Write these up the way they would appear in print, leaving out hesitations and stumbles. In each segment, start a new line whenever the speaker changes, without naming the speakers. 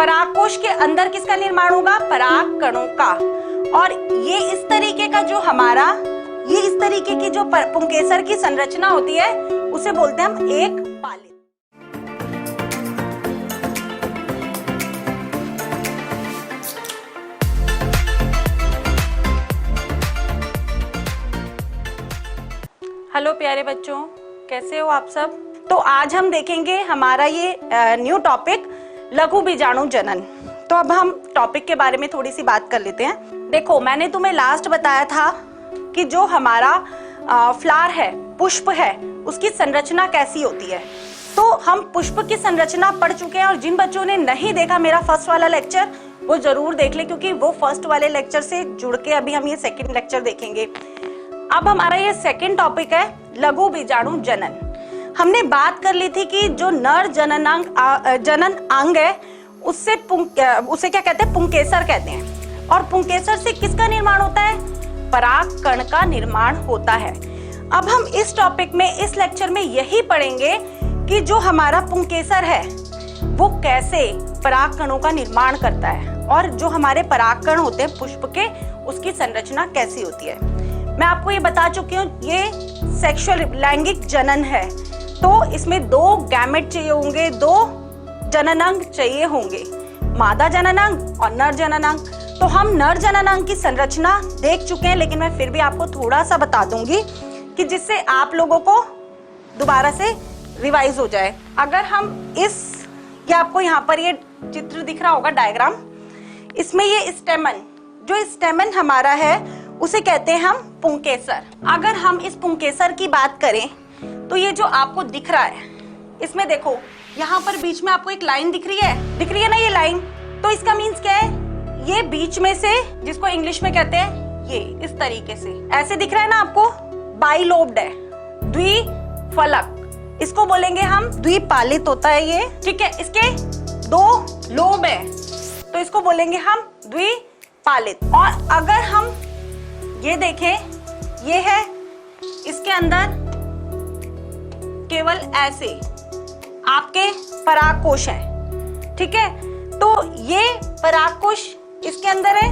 परागकोश के अंदर किसका निर्माण होगा? पराग कणों का। और ये इस तरीके का जो हमारा इस तरीके की जो पुंकेसर की संरचना होती है उसे बोलते हैं हम एक पालित। हेलो प्यारे बच्चों, कैसे हो आप सब? तो आज हम देखेंगे हमारा ये न्यू टॉपिक लघु बीजाणु जनन। तो अब हम टॉपिक के बारे में थोड़ी सी बात कर लेते हैं। देखो, मैंने तुम्हें लास्ट बताया था कि जो हमारा फ्लावर है, पुष्प है, उसकी संरचना कैसी होती है। तो हम पुष्प की संरचना पढ़ चुके हैं और जिन बच्चों ने नहीं देखा मेरा फर्स्ट वाला लेक्चर वो जरूर देख ले, क्योंकि वो फर्स्ट वाले लेक्चर से जुड़ के अभी हम ये सेकेंड लेक्चर देखेंगे। अब हमारा ये सेकेंड टॉपिक है लघु बीजाणु जनन। हमने बात कर ली थी कि जो नर जनन अंग है उसे क्या कहते हैं? पुंकेसर कहते हैं। और पुंकेसर से किसका निर्माण होता है? पराग कण का निर्माण होता है। अब हम इस टॉपिक में, इस लेक्चर में यही पढ़ेंगे कि जो हमारा पुंकेसर है वो कैसे पराग कणों का निर्माण करता है और जो हमारे पराग कण होते हैं पुष्प के, उसकी संरचना कैसी होती है। मैं आपको ये बता चुकी हूँ, ये सेक्सुअल लैंगिक जनन है, तो इसमें दो गैमेट चाहिए होंगे, दो जननांग चाहिए होंगे, मादा जननांग और नर जननांग। तो हम नर जननांग की संरचना देख चुके हैं, लेकिन मैं फिर भी आपको थोड़ा सा बता दूंगी कि जिससे आप लोगों को दोबारा से रिवाइज हो जाए। अगर हम ये आपको यहाँ पर ये चित्र दिख रहा होगा, डायग्राम, इसमें ये स्टेमन, जो स्टेमन हमारा है उसे कहते हैं हम पुंकेसर। अगर हम इस पुंकेसर की बात करें तो ये जो आपको दिख रहा है, इसमें देखो यहाँ पर बीच में आपको एक लाइन दिख रही है ना, ये लाइन। तो इसका मीन्स क्या है? ये बीच में से, जिसको इंग्लिश में कहते हैं, ये इस तरीके से ऐसे दिख रहा है ना आपको, बाइलोब्ड है, द्विफलक, इसको बोलेंगे हम, द्विपालित होता है ये, ठीक है। इसके दो लोब है तो इसको बोलेंगे हम द्विपालित। और अगर हम ये देखें, ये है, इसके अंदर केवल ऐसे आपके परागकोश है, ठीक है। तो ये परागकोश इसके अंदर है।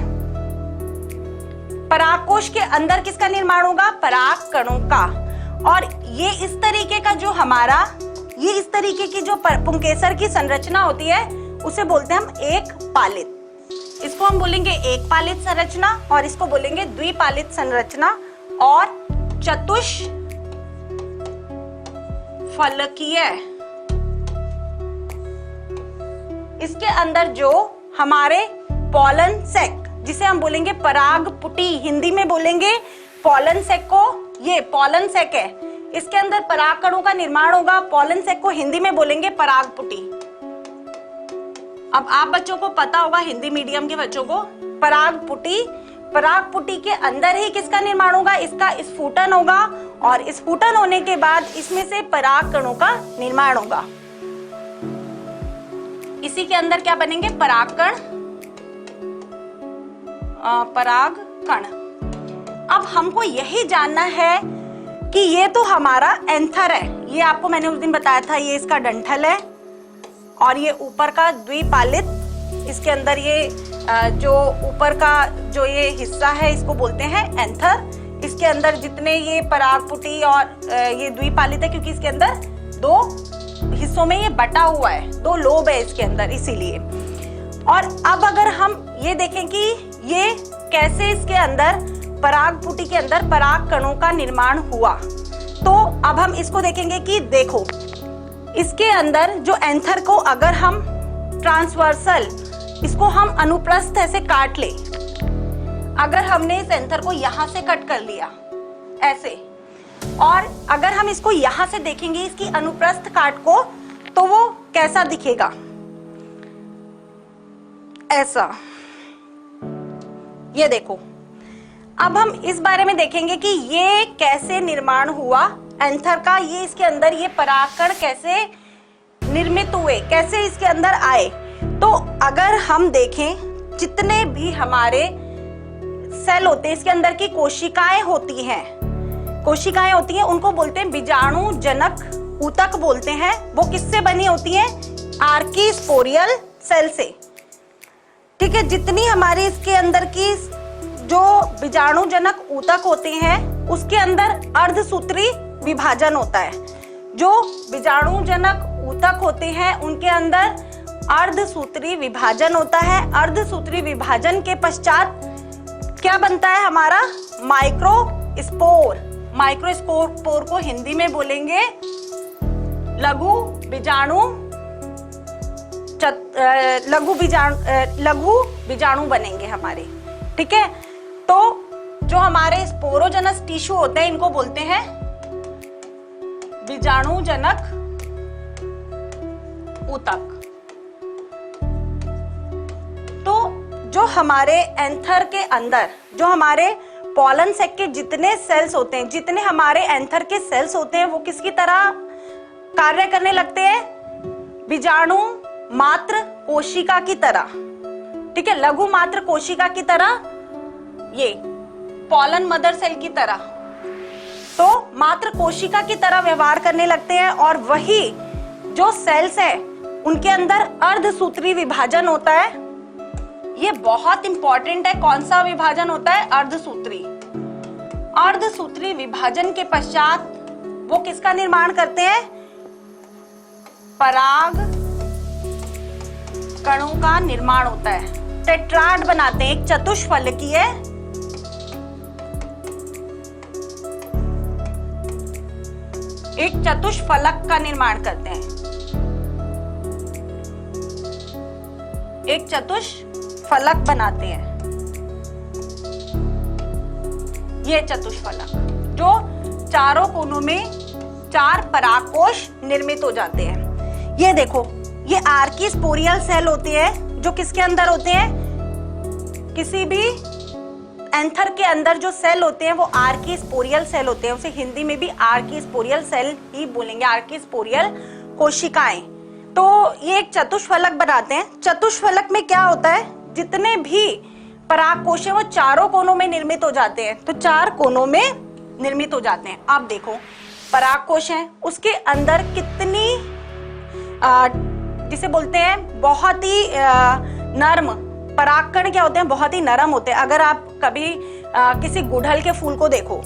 परागकोश के अंदर किसका निर्माण होगा? पराग कणों का। और ये इस तरीके का जो हमारा, ये इस तरीके की जो पुंकेसर की संरचना होती है उसे बोलते हैं हम एक पालित। इसको हम बोलेंगे एक पालित संरचना और इसको बोलेंगे द्विपालित संरचना और चतुष्फलकीय। इसके अंदर जो हमारे पॉलन सैक, जिसे हम बोलेंगे पराग पुटी, हिंदी में बोलेंगे पॉलन सैक को, ये पॉलन सैक है, इसके अंदर पराग कणों का निर्माण होगा। पॉलन सैक को हिंदी में बोलेंगे पराग पुटी। अब आप बच्चों को पता होगा, हिंदी मीडियम के बच्चों को, पराग पुटी के अंदर ही किसका निर्माण होगा? इसका स्फुटन होगा और स्फुटन होने के बाद इसमें से पराग कणों का निर्माण होगा। इसी के अंदर क्या बनेंगे? पराग कण। अब हमको यही जानना है कि ये तो हमारा एंथर है, ये आपको मैंने उस दिन बताया था, ये इसका डंठल है और ये ऊपर का द्विपालित, इसके अंदर ये जो ऊपर का जो ये हिस्सा है इसको बोलते हैं एंथर। इसके अंदर जितने ये परागपुटी और ये द्विपालित है, क्योंकि इसके अंदर दो हिस्सों में ये बटा हुआ है, दो लोब है इसके अंदर, इसीलिए। और अब अगर हम ये देखें कि ये कैसे इसके अंदर परागपुटी के अंदर पराग कणों का निर्माण हुआ, तो अब हम इसको देखेंगे कि देखो, इसके अंदर जो एंथर को अगर हम ट्रांसवर्सल, इसको हम अनुप्रस्थ ऐसे काट ले, अगर हमने इस एंथर को यहां से कट कर लिया ऐसे, और अगर हम इसको यहां से देखेंगे इसकी अनुप्रस्थ काट को, तो वो कैसा दिखेगा? ऐसा, ये देखो। अब हम इस बारे में देखेंगे कि ये कैसे निर्माण हुआ एंथर का, ये इसके अंदर ये परागकण कैसे निर्मित हुए, कैसे इसके अंदर आए। तो अगर हम देखें, जितने भी हमारे सेल होते हैं, इसके अंदर की कोशिकाएं होती हैं, उनको बोलते हैं बीजाणु जनक ऊतक बोलते हैं। वो किससे बनी होती है? आर्कीस्पोरियल सेल से। ठीक है। जितनी हमारी इसके अंदर की जो बीजाणुजनक ऊतक होते हैं उसके अंदर अर्धसूत्री विभाजन होता है। जो बीजाणुजनक ऊतक होते हैं उनके अंदर अर्धसूत्री विभाजन होता है। अर्धसूत्री विभाजन के पश्चात क्या बनता है हमारा माइक्रोस्पोर। माइक्रोस्पोर को हिंदी में बोलेंगे लघु बीजाणु बनेंगे हमारे, ठीक है। तो जो हमारे स्पोरोजेनस टिश्यू होते हैं इनको बोलते हैं बीजाणुजनक ऊतक। तो जो हमारे एंथर के अंदर जो हमारे पॉलन सैक के जितने सेल्स होते हैं, जितने हमारे एंथर के सेल्स होते हैं वो किसकी तरह कार्य करने लगते हैं? बीजाणु मात्र कोशिका की तरह, ठीक है, लघु मात्र कोशिका की तरह, ये पॉलन मदर सेल की तरह। तो मात्र कोशिका की तरह व्यवहार करने लगते हैं और वही जो सेल्स है उनके अंदर अर्धसूत्री विभाजन होता है। ये बहुत इंपॉर्टेंट है। कौन सा विभाजन होता है? अर्धसूत्री। अर्धसूत्री विभाजन के पश्चात वो किसका निर्माण करते हैं? पराग कणों का निर्माण होता है। टेट्राड बनाते हैं, एक चतुष्फलकीय एक चतुष्फलक का निर्माण करते हैं। एक चतुष्फलक बनाते हैं। ये चतुष्फलक जो चारों कोनों में 4 परागकोश निर्मित हो जाते हैं। ये देखो, ये आर्कीस्पोरियल सेल होते हैं जो किसके अंदर होते हैं? किसी भी एंथर के अंदर जो सेल होते हैं वो आर्कीस्पोरियल सेल होते हैं। उसे हिंदी में भी आर्कीस्पोरियल सेल ही बोलेंगे, आर्कीस्पोरियल कोशिकाएं। तो ये एक चतुष्फलक बनाते हैं। चतुष्फलक में क्या होता है? जितने भी परागकोश हैं वो चारों कोनों में निर्मित हो जाते हैं। तो 4 कोनों में निर्मित हो जाते हैं। अब देखो, परागकोश है, उसके अंदर कितनी जिसे बोलते हैं बहुत ही नर्म परागकण क्या होते हैं? बहुत ही नरम होते हैं। अगर आप कभी किसी गुड़हल के फूल को देखो,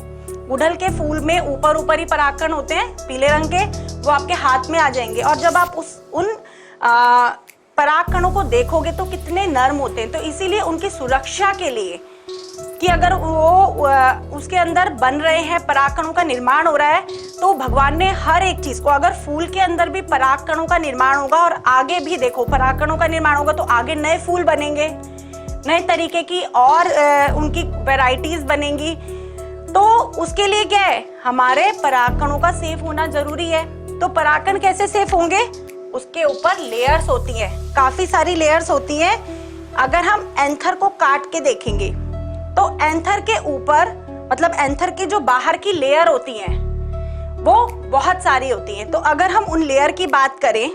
गुड़हल के फूल में ऊपर ऊपर ही परागकण होते हैं पीले रंग के, वो आपके हाथ में आ जाएंगे और जब आप उन परागकणों को देखोगे तो कितने नर्म होते हैं। तो इसीलिए उनकी सुरक्षा के लिए कि अगर वो उसके अंदर बन रहे हैं, परागकणों का निर्माण हो रहा है, तो भगवान ने हर एक चीज को, अगर फूल के अंदर भी परागकणों का निर्माण होगा और आगे भी देखो परागकणों का निर्माण होगा तो आगे नए फूल बनेंगे, नए तरीके की और उनकी वैरायटीज बनेंगी। तो उसके लिए क्या है? हमारे परागकणों का सेफ होना जरूरी है। तो परागकण कैसे सेफ होंगे? उसके ऊपर लेयर्स होती हैं, काफी सारी लेयर्स होती हैं। अगर हम एंथर को काट के देखेंगे तो एंथर के ऊपर, मतलब एंथर की जो बाहर की लेयर होती हैं वो बहुत सारी होती हैं। तो अगर हम उन लेयर की बात करें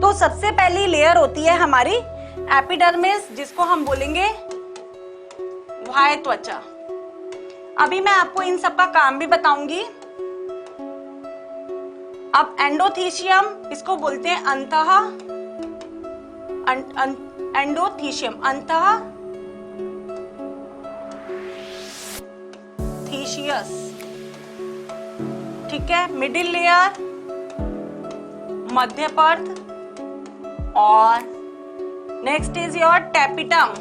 तो सबसे पहली लेयर होती है हमारी एपिडर्मिस, जिसको हम बोलेंगे बाह्य त्वचा। अभी मैं आपको इन सब का काम भी बताऊंगी। अब एंडोथीशियम, इसको बोलते हैं अंतः एंडोथीशियम, अंतः थीशियस, ठीक है। मिडिल लेयर, मध्य पर्त और नेक्स्ट इज योर टैपिटम।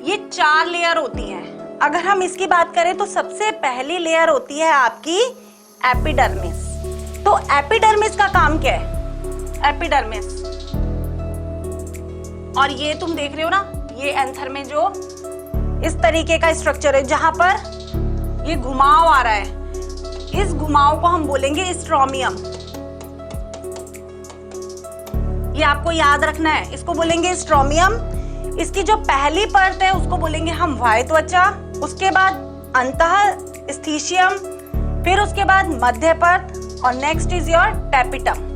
ये 4 लेयर होती हैं। अगर हम इसकी बात करें तो सबसे पहली लेयर होती है आपकी एपिडर्मिस। तो एपिडर्मिस का काम क्या है? एपिडर्मिस, और ये तुम देख रहे हो ना, ये एंथर में जो इस तरीके का स्ट्रक्चर है जहां पर ये घुमाव आ रहा है, इस घुमाव को हम बोलेंगे स्ट्रोमियम। ये आपको याद रखना है, इसको बोलेंगे स्ट्रोमियम। इसकी जो पहली परत है उसको बोलेंगे हम बाह्य त्वचा, उसके बाद अंतःस्थीशियम, फिर उसके बाद मध्य परत और नेक्स्ट इज योर टैपिटम।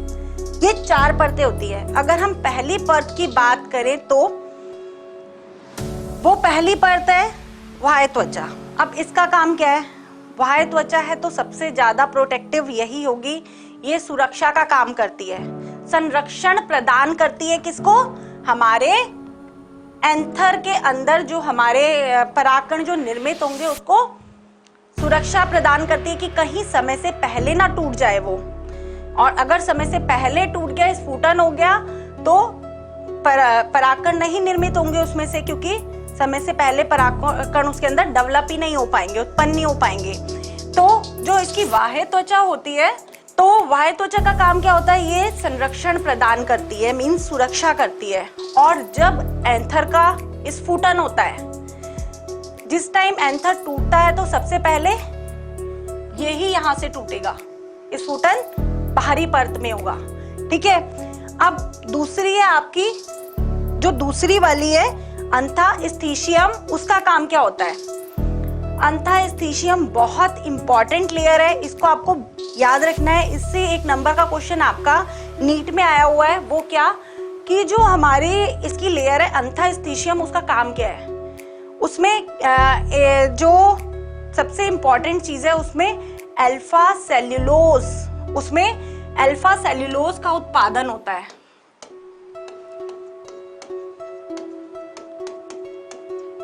ये 4 परतें होती है। अगर हम पहली परत की बात करें तो वो पहली परत है बाह्य त्वचा। अब इसका काम क्या है? बाह्य त्वचा है तो सबसे ज्यादा प्रोटेक्टिव यही होगी। ये सुरक्षा का काम करती है, संरक्षण प्रदान करती है। किसको? हमारे एंथर के अंदर जो हमारे परागकण जो निर्मित होंगे उसको सुरक्षा प्रदान करती है कि कहीं समय से पहले ना टूट जाए वो। और अगर समय से पहले टूट गया, स्फुटन हो गया, तो परागकण नहीं निर्मित होंगे उसमें से, क्योंकि समय से पहले परागकण उसके अंदर डेवलप ही नहीं हो पाएंगे, उत्पन्न नहीं हो पाएंगे। तो जो इसकी बाह्य त्वचा होती है, तो बाह्य त्वचा का काम क्या होता है, ये संरक्षण प्रदान करती है, मीन्स सुरक्षा करती है। और जब एंथर का स्फुटन होता है, जिस टाइम एंथर टूटता है तो सबसे पहले यही यहाँ से टूटेगा, स्फुटन बाहरी परत में होगा, ठीक है। अब दूसरी है आपकी, जो दूसरी वाली है अंतःस्थिशियम, उसका काम क्या होता है। अंतःस्थिशियम बहुत इंपॉर्टेंट लेयर है, इसको आपको याद रखना है। इससे 1 नंबर का क्वेश्चन आपका नीट में आया हुआ है। वो क्या कि जो हमारी इसकी लेयर है अंतःस्थिशियम, उसका काम क्या है, उसमें जो सबसे इंपॉर्टेंट चीज है उसमें अल्फा सेल्यूलोज, उसमें अल्फा सेल्यूलोज का उत्पादन होता है।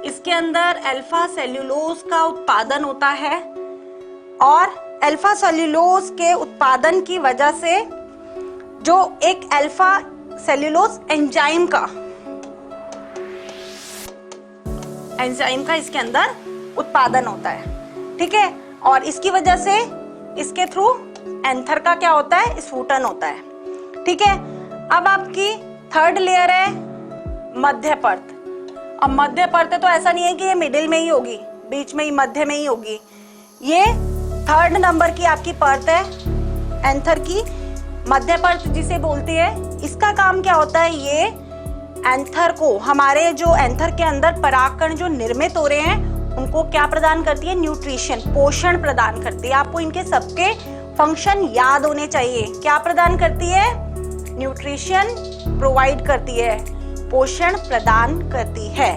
इसके अंदर अल्फा सेल्यूलोज का उत्पादन होता है और अल्फा सेल्यूलोज के उत्पादन की वजह से जो एक अल्फा सेल्यूलोज एंजाइम का इसके अंदर उत्पादन होता है, ठीक है। और इसकी वजह से इसके थ्रू एंथर का क्या होता है, स्फुटन होता है, ठीक है। अब आपकी थर्ड लेयर है मध्य परत। अब मध्य परत तो ऐसा नहीं है कि ये मिडिल में ही होगी, बीच में ही, मध्य में ही होगी। ये 3rd नंबर की आपकी परत है एंथर की, मध्य परत जिसे बोलती है। इसका काम क्या होता है, ये एंथर को, हमारे जो एंथर के अंदर परागकण जो निर्मित हो रहे हैं उनको क्या प्रदान करती है, न्यूट्रिशन, पोषण प्रदान करती है। आपको इनके सबके फंक्शन याद होने चाहिए। क्या प्रदान करती है, न्यूट्रिशन प्रोवाइड करती है, पोषण प्रदान करती है।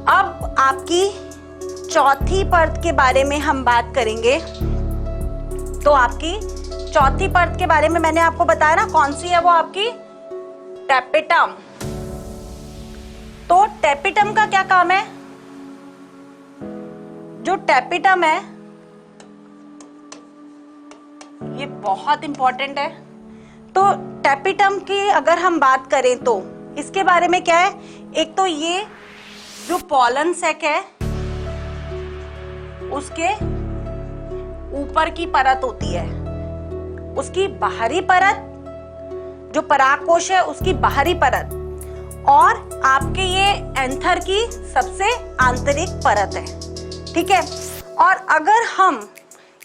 अब आपकी चौथी परत के बारे में हम बात करेंगे। तो आपकी चौथी परत के बारे में मैंने आपको बताया ना, कौन सी है वो, आपकी टेपिटम। तो टेपिटम का क्या काम है, जो टेपिटम है ये बहुत इंपॉर्टेंट है। तो टेपिटम की अगर हम बात करें तो इसके बारे में क्या है, एक तो ये जो पॉलन सैक है उसके ऊपर की परत होती है, उसकी बाहरी परत, जो परागकोश है उसकी बाहरी परत, और आपके ये एंथर की सबसे आंतरिक परत है, ठीक है। और अगर हम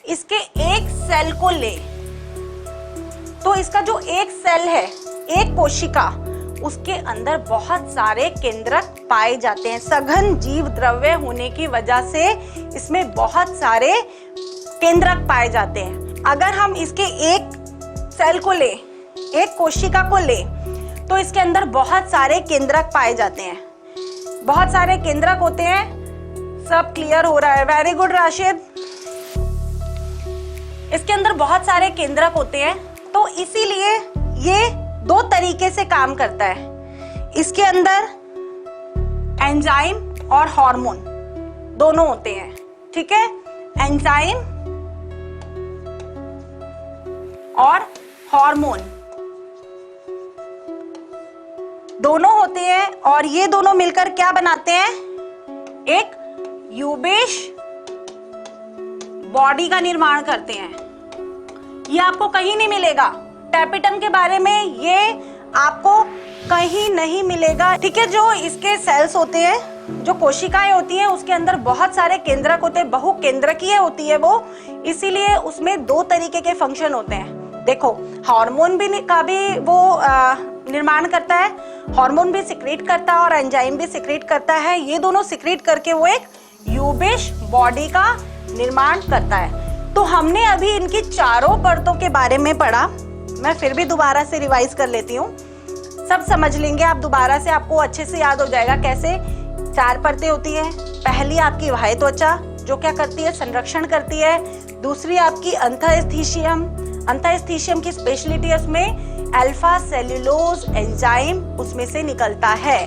इसके एक सेल को ले तो इसका जो एक सेल है, एक कोशिका, उसके अंदर बहुत सारे केंद्रक पाए जाते हैं। सघन जीव द्रव्य होने की वजह से इसमें बहुत सारे केंद्रक पाए जाते हैं। अगर हम इसके एक सेल को ले, एक कोशिका को ले, तो इसके अंदर बहुत सारे केंद्रक पाए जाते हैं, बहुत सारे केंद्रक होते हैं। सब क्लियर हो रहा है, वेरी गुड राशिद। इसके अंदर बहुत सारे केंद्रक होते हैं, तो इसीलिए ये 2 तरीके से काम करता है। इसके अंदर एंजाइम और हार्मोन दोनों होते हैं, ठीक है। एंजाइम और हार्मोन दोनों होते हैं, और ये दोनों मिलकर क्या बनाते हैं, एक यूबेश बॉडी का निर्माण करते हैं। ये आपको कहीं नहीं मिलेगा, टेपिटम के बारे में ये आपको कहीं नहीं मिलेगा, ठीक है। जो इसके सेल्स होते हैं, जो कोशिकाएं होती हैं, उसके अंदर बहुत सारे केंद्रक होते हैं, बहुकेंद्रकीय होती है वो, इसीलिए उसमें 2 तरीके के फंक्शन होते हैं। देखो, हार्मोन भी का भी वो निर्माण करता है, हार्मोन भी सिक्रीट करता है और एंजाइम भी सिक्रीट करता है। ये दोनों सिक्रीट करके वो एक यूबेश बॉडी का निर्माण करता है। तो हमने अभी इनकी चारों परतों के बारे में पढ़ा। मैं फिर भी दोबारा से रिवाइज कर लेती हूँ, सब समझ लेंगे आप दोबारा से, आपको अच्छे से याद हो जाएगा कैसे 4 परतें होती हैं। पहली आपकी बाह्य त्वचा, जो क्या करती है, संरक्षण करती है। दूसरी आपकी अंतःस्थिशियम, अंतःस्थिशियम की स्पेशलिटी है, उसमें अल्फा सेल्यूलोज एंजाइम उसमें से निकलता है।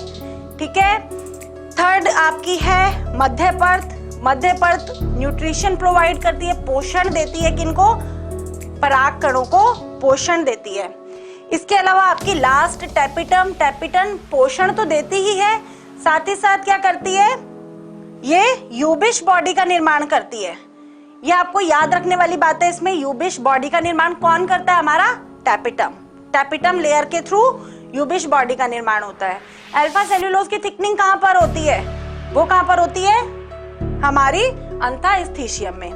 ठीक है। थर्ड आपकी है मध्य परत। मध्य परत न्यूट्रिशन प्रोवाइड करती है, पोषण देती है, किनको? पराग कणों को पोषण देती है। इसके अलावा आपकी लास्ट टैपिटम। टैपिटम पोषण तो देती ही है, साथ ही साथ क्या करती है? ये यूबिश बॉडी का निर्माण करती है। ये आपको याद रखने वाली बात है इसमें। यूबिश बॉडी का निर्माण कौन करता है? हमारा टैपिटम। टैपिटम लेयर के थ्रू यूबिश बॉडी का निर्माण होता है। अल्फा सेल्यूलोज की थिकनिंग कहां पर होती है? वो कहां पर होती है? हमारी अंतःस्थिशियम में।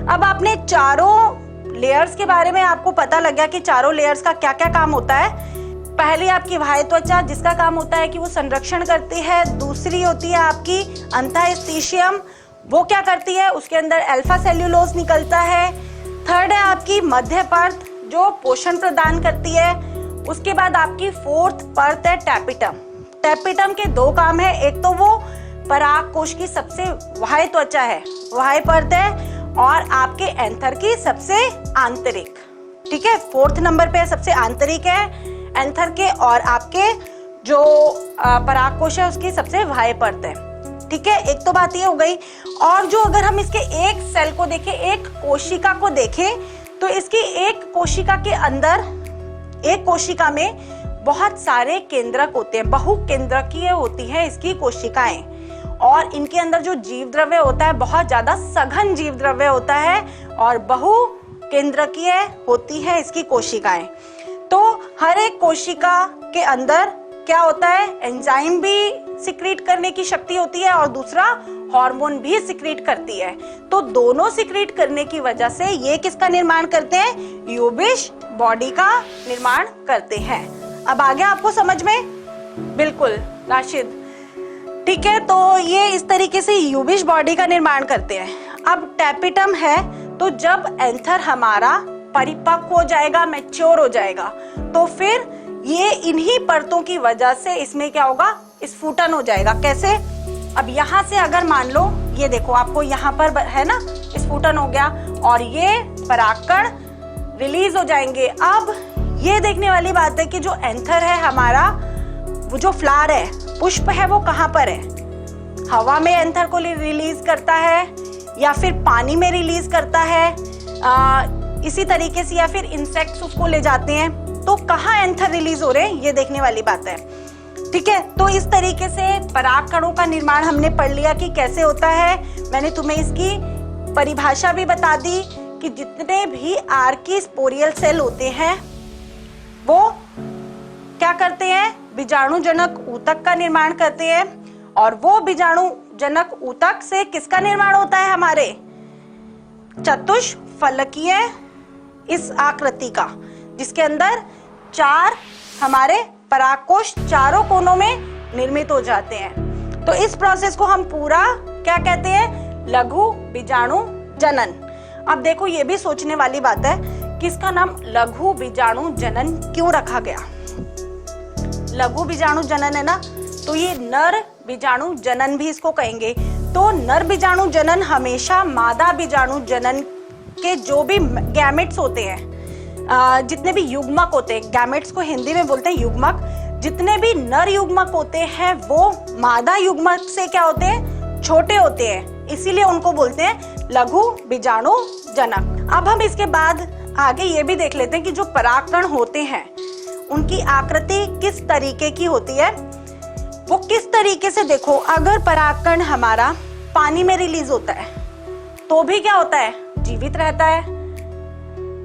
अब आपने चारों लेयर्स के बारे में आपको पता लग गया कि चारों लेयर्स का क्या क्या काम होता है। पहली आपकी बाह्य त्वचा, जिसका काम होता है कि वो संरक्षण करती है। दूसरी होती है आपकी अंतःस्थिशियम, वो क्या करती है? उसके अंदर अल्फा सेल्यूलोज निकलता है। थर्ड है आपकी मध्य परत, जो पोषण प्रदान करती है। उसके बाद आपकी फोर्थ परत है टैपिटम। टैपिटम के दो काम है, एक तो वो पराग कोश की सबसे बाह्य त्वचा है, बाह्य परत है, और आपके एंथर की सबसे आंतरिक। ठीक है, फोर्थ नंबर पे सबसे आंतरिक है एंथर के, और आपके जो पराग कोश है उसकी सबसे बाह्य परत है। ठीक है, एक तो बात ये हो गई। और जो अगर हम इसके एक सेल को देखें, एक कोशिका को देखें, तो इसकी एक कोशिका के अंदर, एक कोशिका में बहुत सारे केंद्रक होते हैं, बहुकेंद्रकीय होती है इसकी कोशिकाएं, और इनके अंदर जो जीव द्रव्य होता है बहुत ज्यादा सघन जीव द्रव्य होता है, और बहुकेंद्रकीय होती है इसकी कोशिकाएं। तो हर एक कोशिका के अंदर क्या होता है? एंजाइम भी सिक्रीट करने की शक्ति होती है, और दूसरा हार्मोन भी सिक्रीट करती है। तो दोनों सिक्रीट करने की वजह से ये किसका निर्माण करते हैं? यूबिश बॉडी का निर्माण करते हैं। अब आ गया आपको समझ में? बिल्कुल राशिद। ठीक है, तो ये इस तरीके से यूबिश बॉडी का निर्माण करते हैं। अब टैपिटम है, तो जब एंथर हमारा परिपक्व हो जाएगा, मैच्योर हो जाएगा, तो फिर ये इन्हीं परतों की वजह से इसमें क्या होगा? स्फुटन हो जाएगा। कैसे? अब यहाँ से अगर मान लो, ये देखो आपको यहाँ पर है ना, स्फुटन हो गया, और ये परागकण रिलीज हो जाएंगे। अब ये देखने वाली बात है कि जो एंथर है हमारा, वो जो फ्लावर है, पुष्प है, वो कहाँ पर है? हवा में एंथर को रिलीज करता है, या फिर पानी में रिलीज करता है, इसी तरीके से, या फिर इंसेक्ट्स उसको ले जाते हैं। तो कहाँ एंथर रिलीज हो रहे हैं, ये देखने वाली बात है। ठीक है, तो इस तरीके से पराग कणों का निर्माण हमने पढ़ लिया कि कैसे होता है। मैंने तुम्हें इसकी परिभाषा भी बता दी कि जितने भी आर्किस्पोरियल सेल होते हैं वो क्या करते हैं? बीजाणुजनक ऊतक का निर्माण करते हैं, और वो बीजाणुजनक ऊतक से किसका निर्माण होता है? हमारे चतुष्फलकीय इस आकृति का, जिसके अंदर चार हमारे परागकोश चारों कोनों में निर्मित हो जाते हैं। तो इस प्रोसेस को हम पूरा क्या कहते हैं? लघु बीजाणु जनन। अब देखो, ये भी सोचने वाली बात है कि इसका नाम लघु बीजाणु जनन क्यों रखा गया? लघु बीजाणु जनन है ना, तो ये नर बीजाणु जनन भी इसको कहेंगे। तो नर बीजाणु जनन हमेशा मादा बीजाणु जनन के जो भी गैमेट्स होते हैं, जितने भी युग्मक होते हैं, गैमेट्स को हिंदी में बोलते हैं युग्मक, जितने भी नर युग्मक होते हैं वो मादा युग्मक से क्या होते हैं? छोटे होते हैं, इसीलिए उनको बोलते हैं लघु बीजाणु जनक। अब हम इसके बाद आगे ये भी देख लेते हैं कि जो परागकण होते हैं उनकी आकृति किस तरीके की होती है, वो किस तरीके से। देखो, अगर परागकण हमारा पानी में रिलीज होता है तो भी क्या होता है? जीवित रहता है।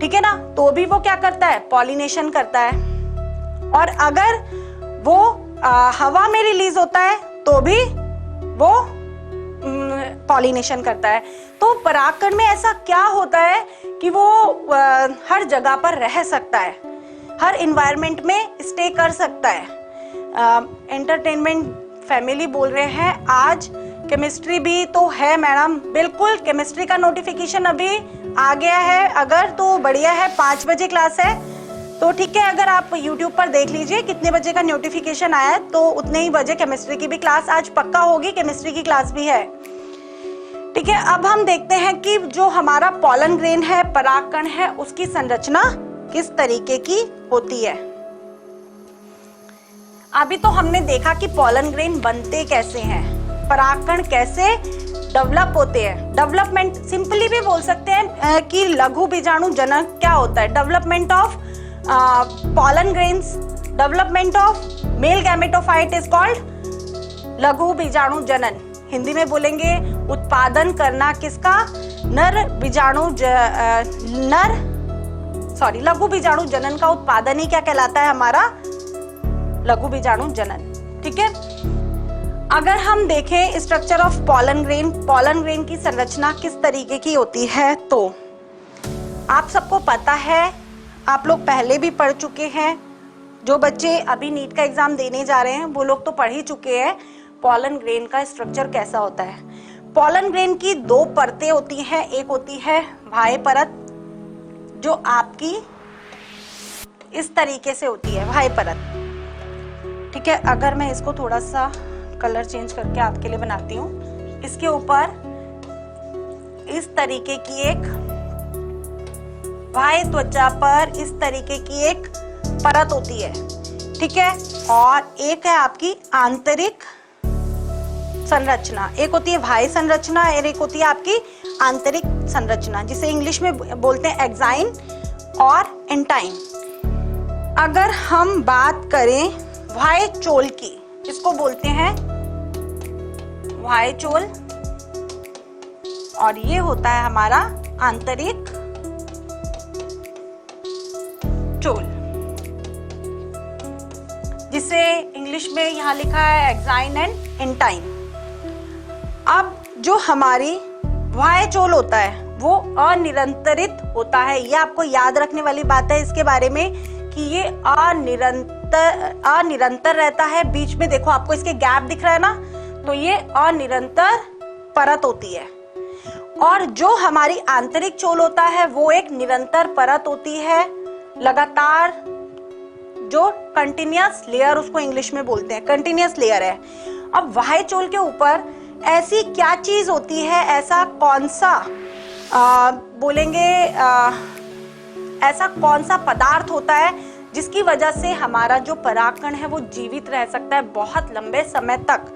ठीक है ना, तो भी वो क्या करता है? पॉलिनेशन करता है। और अगर वो हवा में रिलीज होता है तो भी वो पॉलिनेशन करता है। तो परागकण में ऐसा क्या होता है कि वो हर जगह पर रह सकता है, हर इन्वायरमेंट में स्टे कर सकता है। एंटरटेनमेंट फैमिली बोल रहे हैं आज केमिस्ट्री भी तो है मैडम। बिल्कुल, केमिस्ट्री का नोटिफिकेशन अभी आ गया है, अगर तो बढ़िया है, 5 बजे क्लास है, तो ठीक है। अगर आप YouTube पर देख लीजिए कितने बजे का नोटिफिकेशन आया है, तो उतने ही बजे केमिस्ट्री की भी क्लास आज पक्का होगी, केमिस्ट्री की क्लास भी है। ठीक है, अब हम देखते हैं कि जो हमारा पॉलन ग्रेन है, परागकण है, उसकी संरचना किस तरीके की होती है। अभी तो हमने देखा कि पॉलन ग्रेन बनते कैसे हैं, परागकण कैसे डेवलप होते हैं। डेवलपमेंट सिंपली भी बोल सकते हैं कि लघु बीजाणु जनन क्या होता है। Development of pollen grains, development of male gametophyte is called लघु बीजाणु जनन। हिंदी में बोलेंगे उत्पादन करना किसका, लघु बीजाणु जनन का उत्पादन ही क्या कहलाता है, हमारा लघु बीजाणु जनन। ठीक है, अगर हम देखें स्ट्रक्चर ऑफ पॉलन ग्रेन की संरचना किस तरीके की होती है, तो आप सबको पता है, आप लोग पहले भी पढ़ चुके हैं। जो बच्चे अभी नीट का एग्जाम देने जा रहे हैं वो लोग तो पढ़ ही चुके हैं पॉलन ग्रेन का स्ट्रक्चर कैसा होता है। पॉलन ग्रेन की दो परतें होती हैं, एक होती है बाह्य परत जो आपकी इस तरीके से होती है, बाह्य परत। ठीक है, अगर मैं इसको थोड़ा सा कलर चेंज करके आपके लिए बनाती हूँ, इसके ऊपर इस तरीके की एक बाह्य त्वचा पर इस तरीके की एक परत होती है। ठीक है, और एक है आपकी आंतरिक संरचना, एक होती है बाह्य संरचना और एक होती है आपकी आंतरिक संरचना, जिसे इंग्लिश में बोलते हैं एक्साइन और एंटाइन। अगर हम बात करें बाह्य चोल की, इसको बोलते हैं बाह्य चोल, और ये होता है हमारा आंतरिक चोल, जिसे इंग्लिश में यहाँ लिखा है एक्साइन एंड एंटाइन। अब जो हमारी बाह्य चोल होता है वो अनिरंतरित होता है। ये आपको याद रखने वाली बात है इसके बारे में कि ये अनिरंतर रहता है। बीच में देखो आपको इसके गैप दिख रहा है ना, तो ये अनिरंतर परत होती है। और जो हमारी आंतरिक चोल होता है वो एक निरंतर परत होती है, लगातार, जो कंटिन्यूअस लेयर उसको इंग्लिश में बोलते हैं, कंटिन्यूअस लेयर है। अब बाह्य चोल के ऊपर ऐसी क्या चीज होती है, ऐसा कौन सा ऐसा कौन सा पदार्थ होता है जिसकी वजह से हमारा जो परागकण है वो जीवित रह सकता है बहुत लंबे समय तक।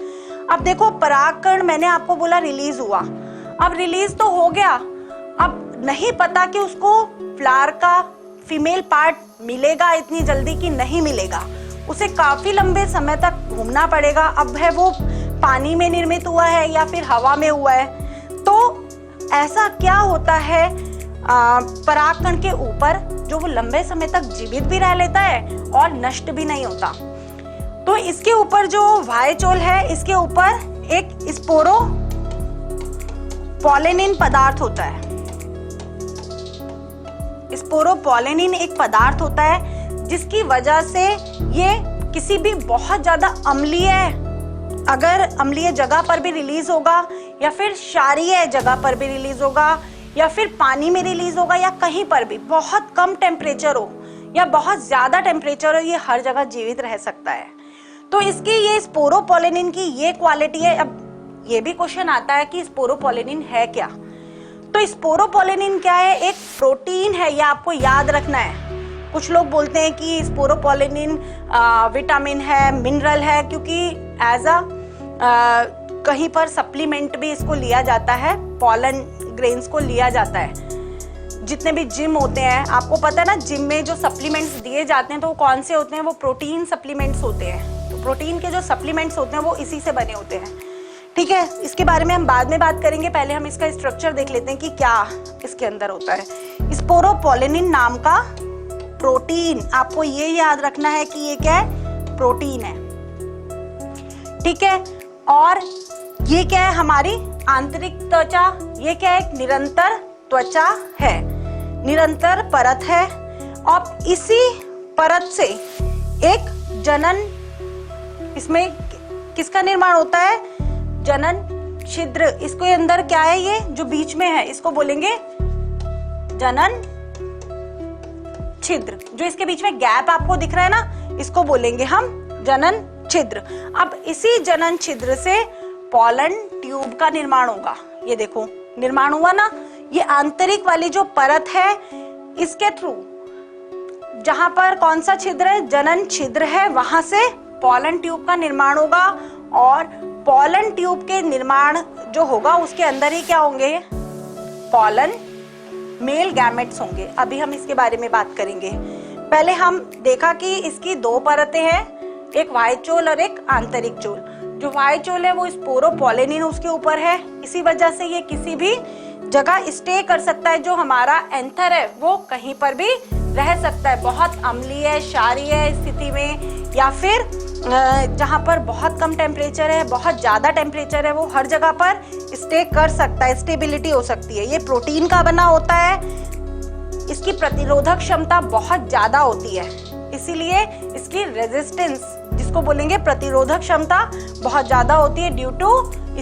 अब देखो परागकण मैंने आपको बोला रिलीज हुआ, अब रिलीज तो हो गया, अब नहीं पता कि उसको फ्लावर का फीमेल पार्ट मिलेगा इतनी जल्दी कि नहीं मिलेगा, उसे काफी लंबे समय तक घूमना पड़ेगा। अब है वो पानी में निर्मित हुआ है या फिर हवा में हुआ है, तो ऐसा क्या होता है परागकण के ऊपर जो वो लंबे समय तक जीवित भी रह लेता है और नष्ट भी नहीं होता। तो इसके ऊपर जो बाह्य चोल है, इसके ऊपर एक स्पोरो पॉलिनिन पदार्थ होता है। स्पोरोपोलिनिन एक पदार्थ होता है जिसकी वजह से ये किसी भी बहुत ज्यादा अम्लीय, अगर अम्लीय जगह पर भी रिलीज होगा या फिर क्षारीय जगह पर भी रिलीज होगा या फिर पानी में रिलीज होगा या कहीं पर भी बहुत कम टेम्परेचर हो या बहुत ज्यादा टेम्परेचर हो, ये हर जगह जीवित रह सकता है। तो इसकी ये स्पोरोपोलिनिन की ये क्वालिटी है। अब ये भी क्वेश्चन आता है कि स्पोरोपोलिनिन है क्या, तो स्पोरोपोलिनिन क्या है, एक प्रोटीन है, ये आपको याद रखना है। कुछ लोग बोलते हैं कि स्पोरोपोलिनिन विटामिन है, मिनरल है, क्योंकि एज अ कहीं पर सप्लीमेंट भी इसको लिया जाता है, पॉलन ग्रेन्स को लिया जाता है। जितने भी जिम होते हैं, आपको पता है ना, जिम में जो सप्लीमेंट्स दिए जाते हैं तो वो कौन से होते हैं, वो प्रोटीन सप्लीमेंट्स होते हैं। तो प्रोटीन के जो सप्लीमेंट्स होते हैं वो इसी से बने होते हैं। ठीक है, इसके बारे में हम बाद में बात करेंगे, पहले हम इसका स्ट्रक्चर देख लेते हैं कि क्या इसके अंदर होता है। स्पोरोपोलिनिन नाम का प्रोटीन, आपको ये याद रखना है कि ये क्या है, प्रोटीन है। ठीक है, और ये क्या है, हमारी आंतरिक त्वचा, ये क्या है, एक निरंतर त्वचा है, निरंतर परत है। और इसी परत से एक जनन, इसमें किसका निर्माण होता है, जनन छिद्र। इसके अंदर क्या है, ये जो बीच में है इसको बोलेंगे जनन छिद्र। जो इसके बीच में गैप आपको दिख रहा है ना, इसको बोलेंगे हम जनन छिद्र। अब इसी जनन छिद्र से पॉलन ट्यूब का निर्माण होगा। ये देखो निर्माण हुआ ना, ये आंतरिक वाली जो परत है इसके थ्रू, जहां पर कौन सा छिद्र है, जनन छिद्र है, वहां से पॉलन ट्यूब का निर्माण होगा और पॉलन ट्यूब के निर्माण जो होगा उसके अंदर ही क्या होंगे, पॉलन मेल गैमेट्स होंगे। अभी हम इसके बारे में बात करेंगे। पहले हम देखा कि इसकी दो परतें हैं, एक बाह्य चोल और एक आंतरिक चोल। जो बाह्य चोल है वो स्पोरोपोलेनिन उसके ऊपर है, इसी वजह से ये किसी भी जगह स्टे कर सकता है। जो हमारा एंथर है वो कहीं पर भी रह सकता है, बहुत अम्लीय क्षारीय स्थिति में, या फिर जहाँ पर बहुत कम टेम्परेचर है, बहुत ज़्यादा टेम्परेचर है, वो हर जगह पर स्टे कर सकता है, स्टेबिलिटी हो सकती है। ये प्रोटीन का बना होता है, इसकी प्रतिरोधक क्षमता बहुत ज़्यादा होती है, इसीलिए इसकी रेजिस्टेंस जिसको बोलेंगे प्रतिरोधक क्षमता बहुत ज़्यादा होती है ड्यू टू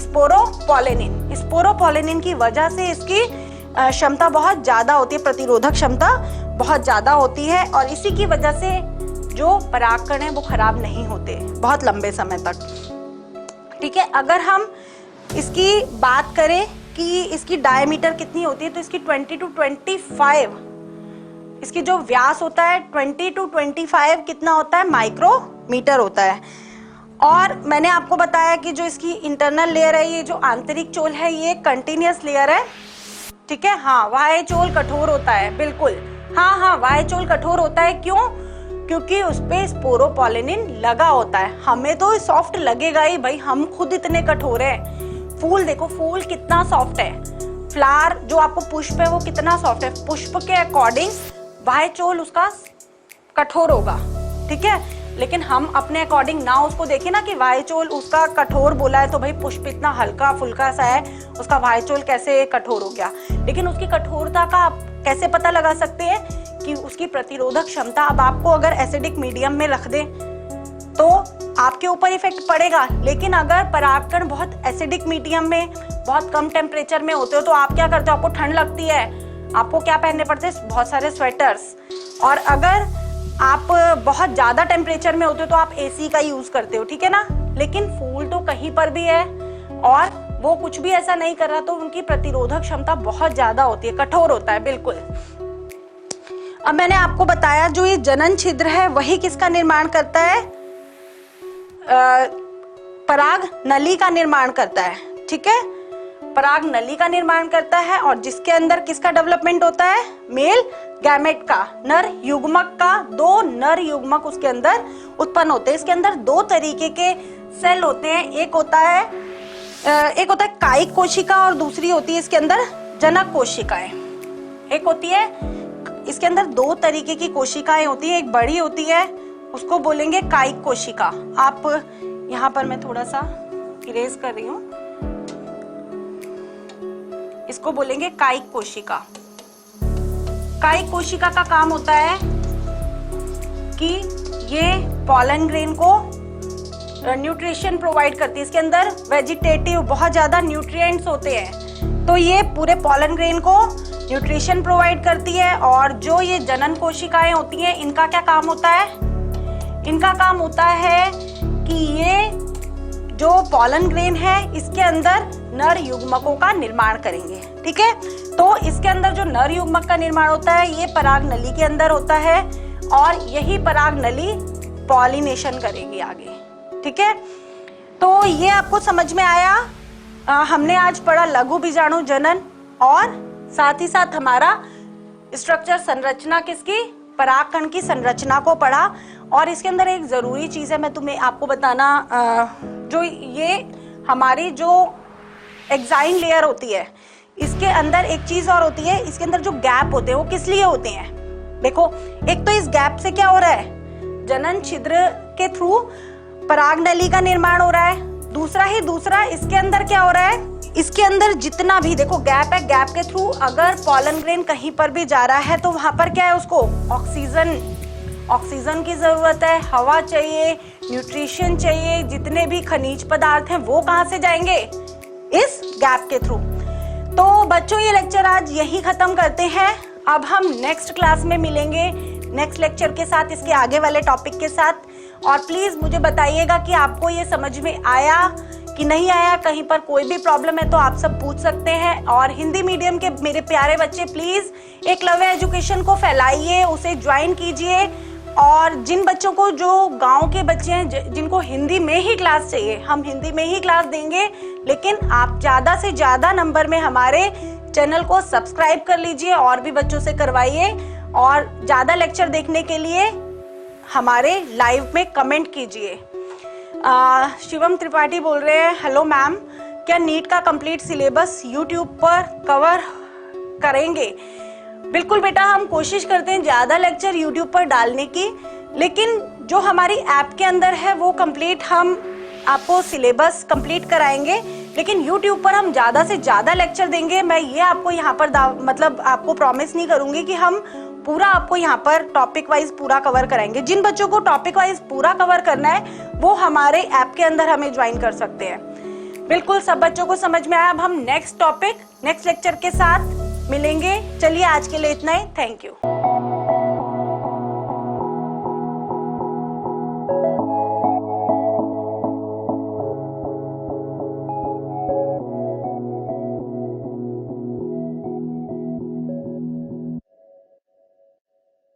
स्पोरोपोलेनिन। स्पोरोपोलेनिन की वजह से इसकी क्षमता बहुत ज़्यादा होती है, प्रतिरोधक क्षमता बहुत ज़्यादा होती है, और इसी की वजह से जो परागकण है वो खराब नहीं होते बहुत लंबे समय तक। ठीक है, अगर हम इसकी बात करें कि इसकी डायमीटर कितनी होती है, तो इसकी 20 to 25, इसकी जो व्यास होता है 20 to 25 कितना होता है, माइक्रोमीटर होता है। और मैंने आपको बताया कि जो इसकी इंटरनल लेयर है, ये जो आंतरिक चोल है, ये कंटिन्यूअस लेयर है। ठीक है, हाँ, बाह्य चोल कठोर होता है, बिल्कुल, हाँ, बाह्य चोल कठोर होता है। क्यों? क्योंकि उस पे स्पोरोपोलेनिन लगा होता है। हमें तो सॉफ्ट लगेगा ही भाई, हम खुद इतने कठोर हैं। फूल देखो, फूल कितना सॉफ्ट है, फ्लावर जो आपको पुष्प है वो कितना सॉफ्ट है, पुष्प के अकॉर्डिंग बाह्य चोल उसका कठोर होगा। ठीक है, लेकिन हम अपने अकॉर्डिंग ना उसको देखें ना कि बाह्य चोल उसका कठोर बोला है तो भाई पुष्प इतना हल्का फुल्का सा है, उसका बाह्य चोल कैसे कठोर हो गया। लेकिन उसकी कठोरता का आप कैसे पता लगा सकते हैं कि उसकी प्रतिरोधक क्षमता। अब आपको अगर एसिडिक मीडियम में रख दें तो आपके ऊपर इफेक्ट पड़ेगा, लेकिन अगर परागकण बहुत एसिडिक मीडियम में, बहुत कम टेम्परेचर में होते हो तो आप क्या करते हो, आपको ठंड लगती है, आपको क्या पहनने पड़ते हैं, बहुत सारे स्वेटर्स। और अगर आप बहुत ज़्यादा टेम्परेचर में होते हो तो आप एसी का यूज़ करते हो। ठीक है ना, लेकिन फूल तो कहीं पर भी है और वो कुछ भी ऐसा नहीं कर रहा, तो उनकी प्रतिरोधक क्षमता बहुत ज़्यादा होती है, कठोर होता है, बिल्कुल। अब मैंने आपको बताया जो ये जनन छिद्र है वही किसका निर्माण करता है, पराग नली का निर्माण करता है। ठीक है, पराग नली का निर्माण करता है, और जिसके अंदर किसका डेवलपमेंट होता है, मेल गैमेट का, नर युग्मक का। दो नर युग्मक उसके अंदर उत्पन्न होते हैं। इसके अंदर दो तरीके के सेल होते हैं, एक होता है कायिक कोशिका और दूसरी होती है इसके अंदर जनक कोशिकाएं। एक होती है, इसके अंदर दो तरीके की कोशिकाएं होती है, एक बड़ी होती है उसको बोलेंगे कायिक कोशिका। आप यहाँ पर मैं थोड़ा सा इरेज कर रही हूँ, इसको बोलेंगे कायिक कोशिका। कायिक कोशिका का काम होता है कि ये पॉलन ग्रेन को न्यूट्रिशन प्रोवाइड करती है। इसके अंदर वेजिटेटिव बहुत ज्यादा न्यूट्रिएंट्स होते हैं, तो ये पूरे पॉलन ग्रेन को न्यूट्रिशन प्रोवाइड करती है। और जो ये जनन कोशिकाएं होती हैं, इनका क्या काम होता है, इनका काम होता है कि ये जो पॉलन ग्रेन है इसके अंदर नर युग्मकों का निर्माण करेंगे। ठीक है, तो इसके अंदर जो नर युग्मक का निर्माण होता है ये पराग नली के अंदर होता है, और यही पराग नली पॉलिनेशन करेगी आगे। ठीक है, तो ये आपको समझ में आया। हमने आज पढ़ा लघु बीजाणु जनन, और साथ ही साथ हमारा स्ट्रक्चर, संरचना किसकी, परागकण की संरचना को पढ़ा। और इसके अंदर एक जरूरी चीज है, मैं तुम्हें आपको बताना, जो ये हमारी जो एक्साइन लेयर होती है इसके अंदर एक चीज और होती है, इसके अंदर जो गैप होते हैं वो किस लिए होते हैं। देखो, एक तो इस गैप से क्या हो रहा है, जनन छिद्र के थ्रू पराग नली का निर्माण हो रहा है। दूसरा इसके अंदर क्या हो रहा है, इसके अंदर जितना भी देखो गैप है, गैप के थ्रू अगर पॉलन ग्रेन कहीं पर भी जा रहा है तो वहां पर क्या है, उसको ऑक्सीजन की जरूरत है, हवा चाहिए, न्यूट्रिशन चाहिए, जितने भी खनिज पदार्थ हैं वो कहाँ से जाएंगे, इस गैप के थ्रू। तो बच्चों ये लेक्चर आज यही खत्म करते हैं। अब हम नेक्स्ट क्लास में मिलेंगे नेक्स्ट लेक्चर के साथ, इसके आगे वाले टॉपिक के साथ। और प्लीज मुझे बताइएगा कि आपको ये समझ में आया कि नहीं आया। कहीं पर कोई भी प्रॉब्लम है तो आप सब पूछ सकते हैं। और हिंदी मीडियम के मेरे प्यारे बच्चे, प्लीज एकलव्य एजुकेशन को फैलाइए, उसे ज्वाइन कीजिए, और जिन बच्चों को, जो गांव के बच्चे हैं जिनको हिंदी में ही क्लास चाहिए, हम हिंदी में ही क्लास देंगे, लेकिन आप ज़्यादा से ज़्यादा नंबर में हमारे चैनल को सब्सक्राइब कर लीजिए और भी बच्चों से करवाइए। और ज़्यादा लेक्चर देखने के लिए हमारे लाइव में कमेंट कीजिए। शिवम त्रिपाठी बोल रहे हैं, हेलो मैम, क्या नीट का कंप्लीट सिलेबस यूट्यूब पर कवर करेंगे? बिल्कुल बेटा, हम कोशिश करते हैं ज़्यादा लेक्चर यूट्यूब पर डालने की, लेकिन जो हमारी ऐप के अंदर है वो कंप्लीट हम आपको सिलेबस कंप्लीट कराएंगे, लेकिन यूट्यूब पर हम ज़्यादा से ज़्यादा लेक्चर देंगे। मैं ये आपको यहाँ पर मतलब आपको प्रॉमिस नहीं करूँगी कि हम पूरा आपको यहाँ पर टॉपिक वाइज पूरा कवर कराएंगे। जिन बच्चों को टॉपिक वाइज पूरा कवर करना है वो हमारे ऐप के अंदर हमें ज्वाइन कर सकते हैं। बिल्कुल सब बच्चों को समझ में आया। अब हम नेक्स्ट टॉपिक नेक्स्ट लेक्चर के साथ मिलेंगे। चलिए आज के लिए इतना ही। Thank you.